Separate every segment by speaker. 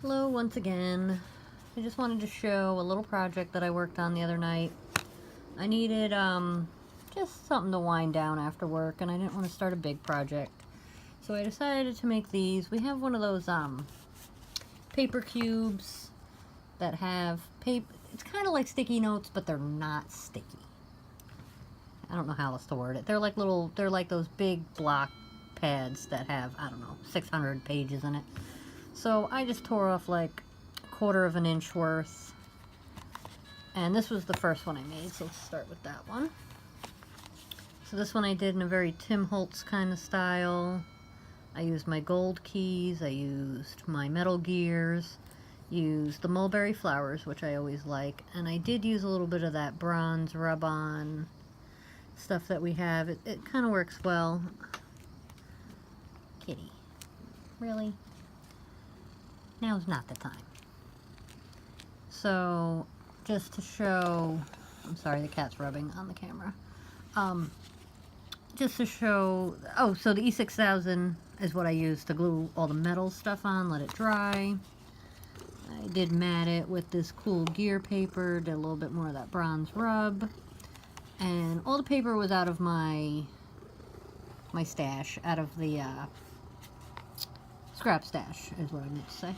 Speaker 1: Hello once again. I just wanted to show a little project that I worked on the other night. I needed just something to wind down after work, and I didn't want to start a big project. So I decided to make these. We have one of those paper cubes that have paper. It's kind of like sticky notes, but they're not sticky. I don't know how else to word it. They're like those big block pads that have, I don't know, 600 pages in it. So I just tore off like a 1/4 of an inch worth. And this was the first one I made, so let's start with that one. So this one I did in a very Tim Holtz kind of style. I used my gold keys, I used my metal gears, used the mulberry flowers, which I always like, and I did use a little bit of that bronze rub-on stuff that we have. It kind of works well. Kitty. Really? Now's not the time. So, just to show, I'm sorry, the cat's rubbing on the camera. Just to show, oh, so the E6000 is what I used to glue all the metal stuff on, let it dry. I did mat it with this cool gear paper, did a little bit more of that bronze rub. And all the paper was out of my stash, out of the scrap stash is what I meant to say.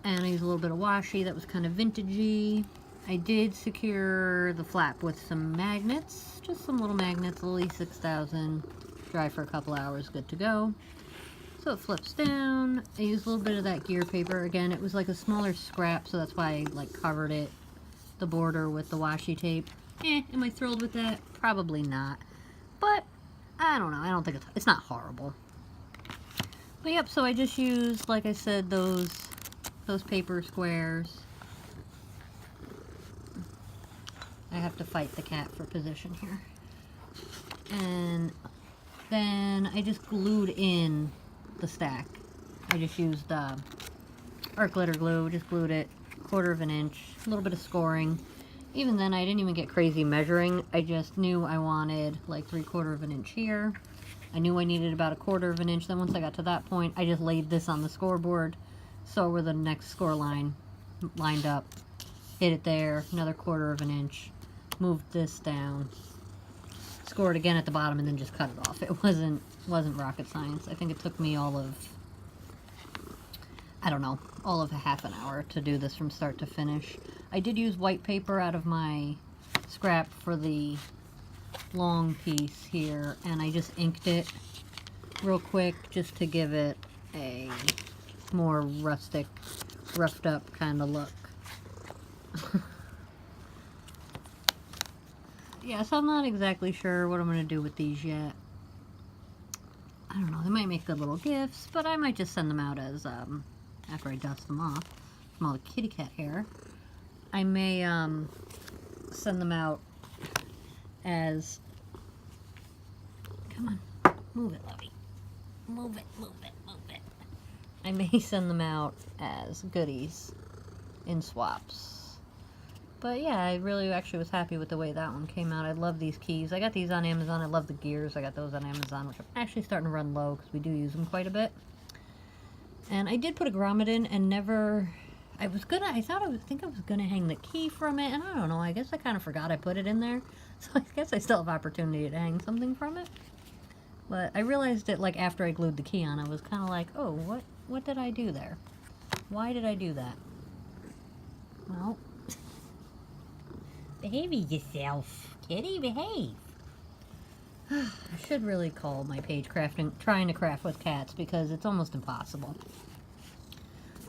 Speaker 1: And I used a little bit of washi that was kind of vintagey. I did secure the flap with some magnets, just some little magnets, little E6000, dry for a couple hours, good to go. So it flips down. I used a little bit of that gear paper. Again, it was like a smaller scrap, so that's why I like covered it, the border, with the washi tape. Am I thrilled with that? Probably not. But I don't know. I don't think it's not horrible. But yep, so I just used, like I said, those paper squares. I have to fight the cat for position here. And then I just glued in the stack. I just used art glitter glue, just glued it 1/4 of an inch, a little bit of scoring. Even then, I didn't even get crazy measuring. I just knew I wanted like 3/4 of an inch here. I knew I needed about 1/4 of an inch. Then once I got to that point, I just laid this on the scoreboard. So where the next score line lined up, hit it there, another 1/4 of an inch, moved this down, scored again at the bottom, and then just cut it off. It wasn't rocket science. I think it took me all of, I don't know, all of a half an hour to do this from start to finish. I did use white paper out of my scrap for the long piece here, and I just inked it real quick just to give it a more rustic, roughed up kind of look. Yeah, so I'm not exactly sure what I'm going to do with these yet. I don't know, they might make good little gifts, but I might just send them out as, after I dust them off from all the kitty cat hair, I may, send them out as, come on, move it, Lovey. Move it, move it, move it. I may send them out as goodies in swaps. But yeah, I really actually was happy with the way that one came out. I love these keys. I got these on Amazon. I love the gears. I got those on Amazon, which I'm actually starting to run low because we do use them quite a bit. And I did put a grommet in and never... I think I was gonna hang the key from it, and I don't know, I guess I kind of forgot I put it in there. So I guess I still have opportunity to hang something from it. But I realized it like after I glued the key on. I was kind of like, oh, what did I do there? Why did I do that? Well... Behave yourself, kitty, behave. I should really call my page trying to craft with cats, because it's almost impossible.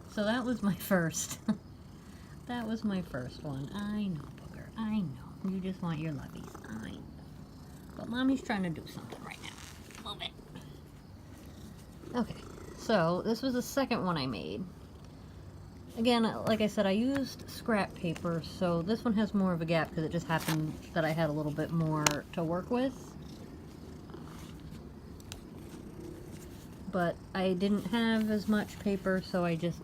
Speaker 1: So that was my first. That was my first one. I know, Booger. I know. You just want your lovies. I know. But Mommy's trying to do something right now. Move it. Okay. So this was the second one I made. Again, like I said, I used scrap paper, so this one has more of a gap because it just happened that I had a little bit more to work with. But I didn't have as much paper, so I just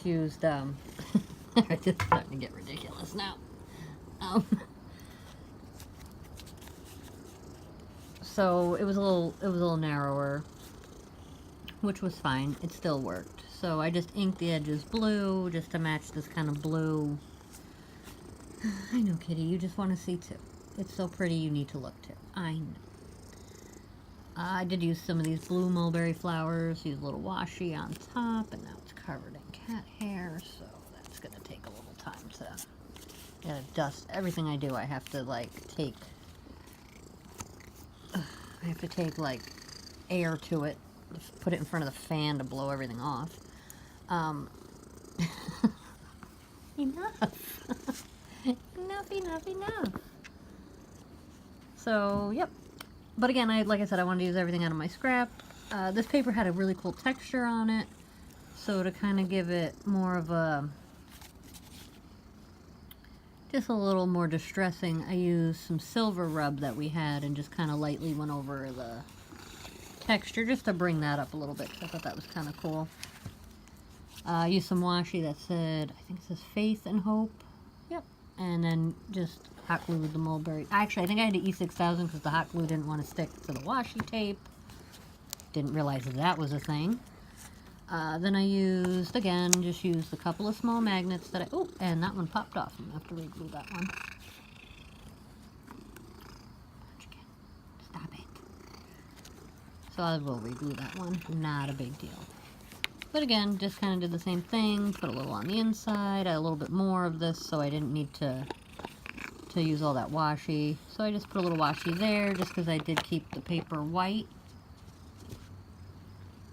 Speaker 1: used, it's just starting to get ridiculous now. So it was a little narrower. which was fine. It still worked. So I just inked the edges blue just to match this kind of blue. I know, Kitty, you just want to see too. It's so pretty you need to look too. I know. I did use some of these blue mulberry flowers, use a little washi on top, and now it's covered in cat hair, so that's going to take a little time to dust. Everything I do, I have to like take like air to it, put it in front of the fan to blow everything off. Enough. enough. So, yep. But again, like I said, I wanted to use everything out of my scrap. This paper had a really cool texture on it, so to kind of give it more of a, just a little more distressing, I used some silver rub that we had and just kind of lightly went over the texture just to bring that up a little bit, 'cause I thought that was kind of cool. I used some washi that said, I think it says Faith and Hope. Yep. And then just hot glued the mulberry. Actually, I think I had to E6000 because the hot glue didn't want to stick to the washi tape. Didn't realize that was a thing. Then I used, again, just used a couple of small magnets that oh, and that one popped off. I'm going to have to re-glue that one. Stop it. So I will re-glue that one. Not a big deal. But again, just kind of did the same thing. Put a little on the inside. A little bit more of this so I didn't need to use all that washi. So I just put a little washi there just because I did keep the paper white.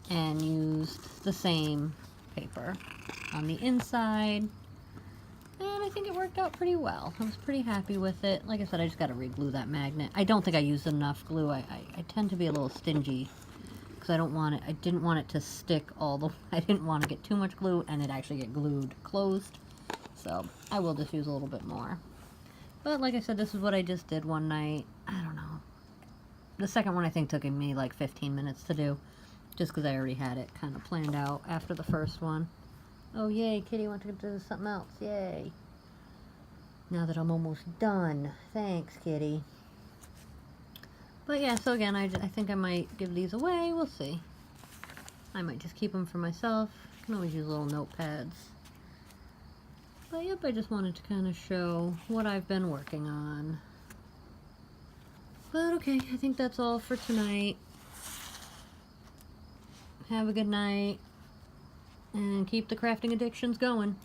Speaker 1: And used the same paper on the inside. And I think it worked out pretty well. I was pretty happy with it. Like I said, I just got to re-glue that magnet. I don't think I used enough glue. I tend to be a little stingy because I didn't want it to stick I didn't want to get too much glue and it actually get glued closed. So I will just use a little bit more. But like I said, this is what I just did one night. I don't know. The second one I think took me like 15 minutes to do. Just because I already had it kind of planned out after the first one. Oh yay, Kitty wants to do something else. Yay. Now that I'm almost done. Thanks, Kitty. But yeah, so again, I think I might give these away. We'll see. I might just keep them for myself. I can always use little notepads. But yep, I just wanted to kind of show what I've been working on. But okay, I think that's all for tonight. Have a good night. And keep the crafting addictions going.